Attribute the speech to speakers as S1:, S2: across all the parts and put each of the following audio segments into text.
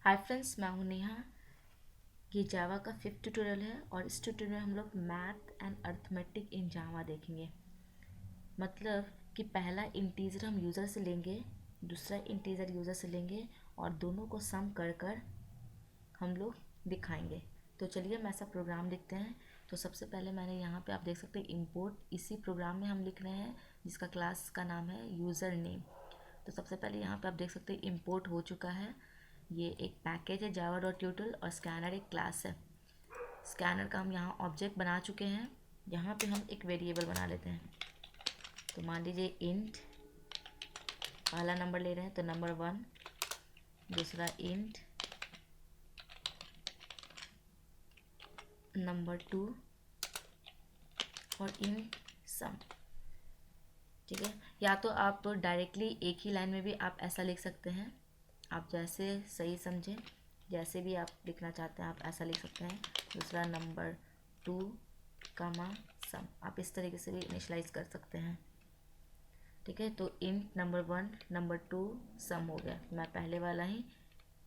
S1: Hi friends, मैं हूं नेहा। ये जावा का 5th ट्यूटोरियल है और इस ट्यूटोरियल में हम लोग मैथ एंड अर्थमेटिक इन जावा देखेंगे। मतलब कि पहला इंटीजर हम यूज़र से लेंगे, दूसरा इंटीजर यूज़र से लेंगे और दोनों को सम कर कर हम लोग दिखाएंगे। तो चलिए हम ऐसा प्रोग्राम लिखते हैं। तो सबसे पहले मैंने यहाँ पे आप देख सकते हैं इंपोर्ट, इसी प्रोग्राम में हम लिख रहे हैं जिसका क्लास का नाम है यूज़र नेम। तो सबसे पहले यहाँ पे आप देख सकते हैं इंपोर्ट हो चुका है। ये एक पैकेज है जावा डॉट ट्यूटोरियल और स्कैनर एक क्लास है। स्कैनर का हम यहाँ ऑब्जेक्ट बना चुके हैं। यहाँ पे हम एक वेरिएबल बना लेते हैं। तो मान लीजिए इंट, पहला नंबर ले रहे हैं तो नंबर 1, दूसरा इंट नंबर 2 और इंट सम। ठीक है, या तो आप डायरेक्टली एक ही लाइन में भी आप ऐसा लिख सकते हैं, आप जैसे सही समझें, जैसे भी आप लिखना चाहते हैं आप ऐसा लिख सकते हैं। दूसरा नंबर 2 कामा सम, आप इस तरीके से भी इनिशलाइज कर सकते हैं। ठीक है, तो इंट नंबर 1 नंबर 2 सम हो गया। मैं पहले वाला ही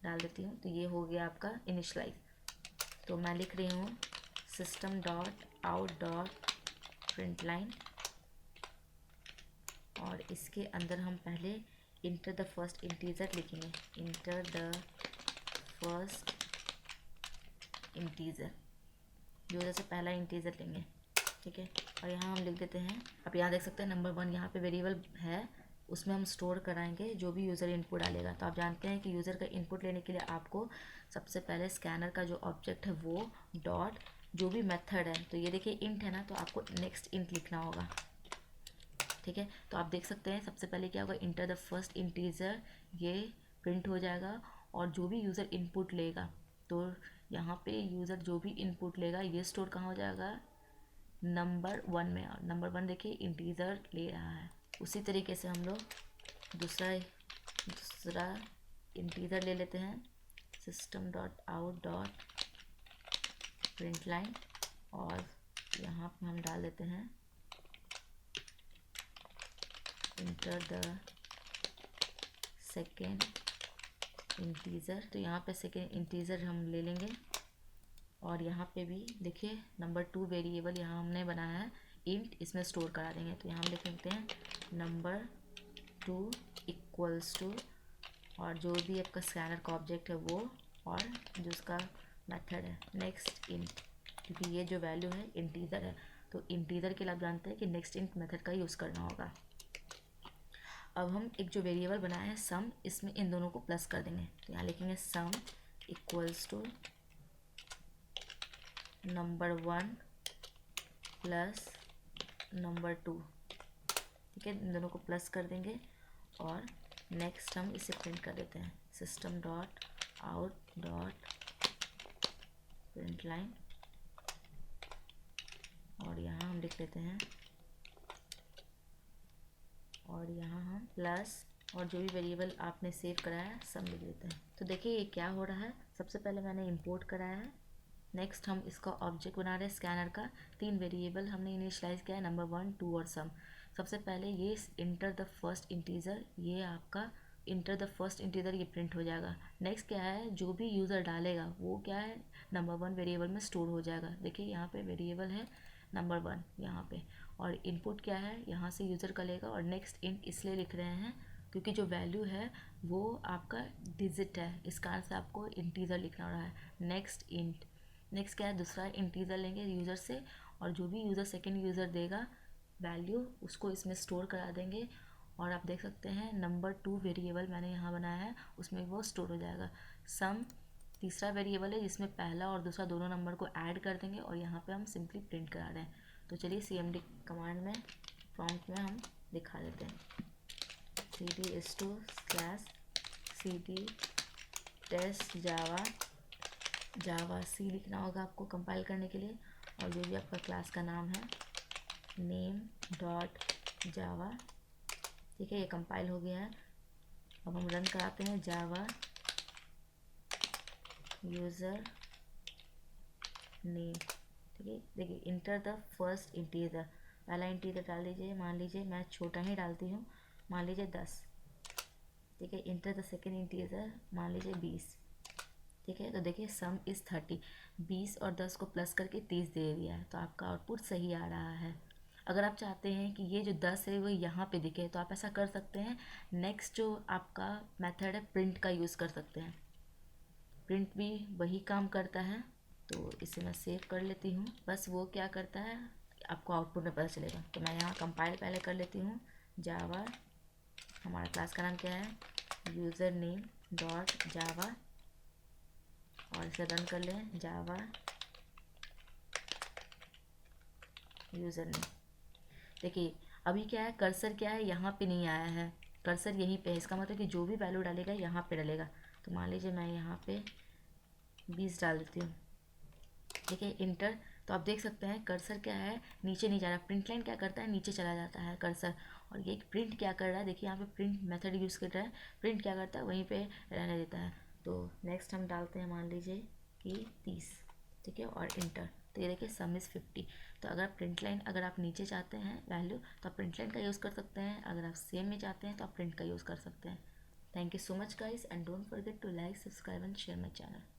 S1: डाल देती हूँ, तो ये हो गया आपका इनिशलाइज। तो मैं लिख रही हूँ system dot out dot print line और इसके अंदर हम पहले इंटर द फर्स्ट इंटीजर लिखेंगे। Enter the first integer, user से पहला इंटीजर लेंगे। ठीक है, और यहाँ हम लिख देते हैं, अब यहाँ देख सकते हैं नंबर 1 यहाँ पे वेरिएबल है, उसमें हम स्टोर कराएंगे जो भी यूज़र इनपुट डालेगा। तो आप जानते हैं कि यूज़र का इनपुट लेने के लिए आपको सबसे पहले स्कैनर का जो ऑब्जेक्ट है वो डॉट जो भी मेथड है, तो ये देखिए इंट है ना, तो आपको नेक्स्ट इंट लिखना होगा। ठीक है, तो आप देख सकते हैं सबसे पहले क्या होगा, इंटर द फर्स्ट इंटीजर, ये प्रिंट हो जाएगा और जो भी यूज़र इनपुट लेगा, तो यहाँ पे यूज़र जो भी इनपुट लेगा ये स्टोर कहाँ हो जाएगा, नंबर 1 में। और नंबर 1 देखिए इंटीजर ले रहा है। उसी तरीके से हम लोग दूसरा इंटीजर ले लेते हैं। System dot out dot print line और यहाँ पर हम डाल देते हैं इंटर द सेकेंड इंटीजर। तो यहाँ पे सेकेंड इंटीजर हम ले लेंगे और यहाँ पे भी देखिए नंबर 2 वेरिएबल यहाँ हमने बनाया है इंट, इसमें स्टोर करा देंगे। तो यहाँ हम लिख लेते हैं नंबर 2 इक्वल्स टू और जो भी आपका स्कैनर का ऑब्जेक्ट है वो और जो उसका मेथड है नेक्स्ट इंट, क्योंकि ये जो वैल्यू है इंटीजर है तो इंटीजर के लिए आप जानते हैं कि नेक्स्ट इंट मेथड का यूज़ करना होगा। अब हम एक जो वेरिएबल बनाए हैं सम, इसमें इन दोनों को प्लस कर देंगे। तो यहाँ लिखेंगे sum equals to number 1 plus number 2। ठीक है, इन दोनों को प्लस कर देंगे और नेक्स्ट हम इसे प्रिंट कर देते हैं system dot out dot print line और यहाँ हम लिख लेते हैं और यहाँ हम प्लस और जो भी वेरिएबल आपने सेव कराया है सब लिख देते हैं। तो देखिए ये क्या हो रहा है, सबसे पहले मैंने इंपोर्ट कराया है, नेक्स्ट हम इसका ऑब्जेक्ट बना रहे हैं स्कैनर का। 3 वेरिएबल हमने इनिशियलाइज किया है, नंबर 1 2 और सम। सबसे पहले ये इंटर द फर्स्ट इंटीजर, ये आपका इंटर द फर्स्ट इंटीजर ये प्रिंट हो जाएगा। नेक्स्ट क्या है, जो भी यूज़र डालेगा वो क्या है नंबर 1 वेरिएबल में स्टोर हो जाएगा। देखिए यहाँ पे वेरिएबल है नंबर 1 यहाँ पे और इनपुट क्या है यहाँ से यूज़र का लेगा और नेक्स्ट इंट इसलिए लिख रहे हैं क्योंकि जो वैल्यू है वो आपका डिजिट है, इस कारण से आपको इंटीजर लिखना हो रहा है। नेक्स्ट इंट, नेक्स्ट क्या है दूसरा इंटीजर लेंगे यूज़र से और जो भी यूज़र सेकेंड यूज़र देगा वैल्यू उसको इसमें स्टोर करा देंगे। और आप देख सकते हैं नंबर 2 वेरिएबल मैंने यहाँ बनाया है उसमें वो स्टोर हो जाएगा। सम तीसरा वेरिएबल है जिसमें पहला और दूसरा दोनों नंबर को ऐड कर देंगे और यहाँ पे हम सिंपली प्रिंट करा रहे हैं। तो चलिए cmd कमांड में प्रॉम्प्ट में हम दिखा देते हैं cd/cd टेस्ट जावा सी लिखना होगा आपको कंपाइल करने के लिए और जो भी आपका क्लास का नाम है नेम डॉट जावा। ठीक है, ये कंपाइल हो गया है। अब हम रन कराते हैं जावा यूज़र नेम। ठीक है, देखिए इंटर द फर्स्ट इंटीजर, पहला इंटीजर डाल दीजिए, मान लीजिए मैं छोटा ही डालती हूँ, मान लीजिए 10। ठीक है, इंटर द सेकेंड इंटीजर, मान लीजिए 20। ठीक है। तो देखिए सम इज़ 30, 20 और 10 को प्लस करके 30 दे दिया है, तो आपका आउटपुट सही आ रहा है। अगर आप चाहते हैं कि ये जो 10 है वो यहाँ पे दिखे तो आप ऐसा कर सकते हैं। नेक्स्ट जो आपका मेथड है प्रिंट का यूज़ कर सकते हैं, प्रिंट भी वही काम करता है। तो इसे मैं सेव कर लेती हूँ। बस वो क्या करता है आपको आउटपुट में पता चलेगा। तो मैं यहाँ कंपाइल पहले कर लेती हूँ। जावा, हमारा क्लास का नाम क्या है, यूज़र नेम डॉट जावा, और इसे रन कर लें, जावा यूज़र नेम। देखिए अभी क्या है, कर्सर क्या है यहाँ पे नहीं आया है, कर्सर यहीं पे है। इसका मतलब कि जो भी वैल्यू डालेगा यहाँ पे डालेगा। तो मान लीजिए मैं यहाँ पे 20 डाल देती हूँ। ठीक है, इंटर। तो आप देख सकते हैं कर्सर क्या है, नीचे नहीं जा रहा। प्रिंट लाइन क्या करता है, नीचे चला जाता है कर्सर। और ये प्रिंट क्या कर रहा है, देखिए यहाँ पे प्रिंट मेथड यूज़ कर रहा है। प्रिंट क्या करता है, वहीं पे रहने देता है। तो नेक्स्ट हम डालते हैं, मान लीजिए कि 30। ठीक है, और इंटर। तो ये देखिए सम इज़ 50। तो अगर प्रिंट लाइन अगर आप नीचे चाहते हैं वैल्यू तो आप प्रिंट लाइन का यूज़ कर सकते हैं, अगर आप सेम में चाहते हैं तो आप प्रिंट का यूज़ कर सकते हैं। Thank you so much guys, and don't forget to like, subscribe and share my channel.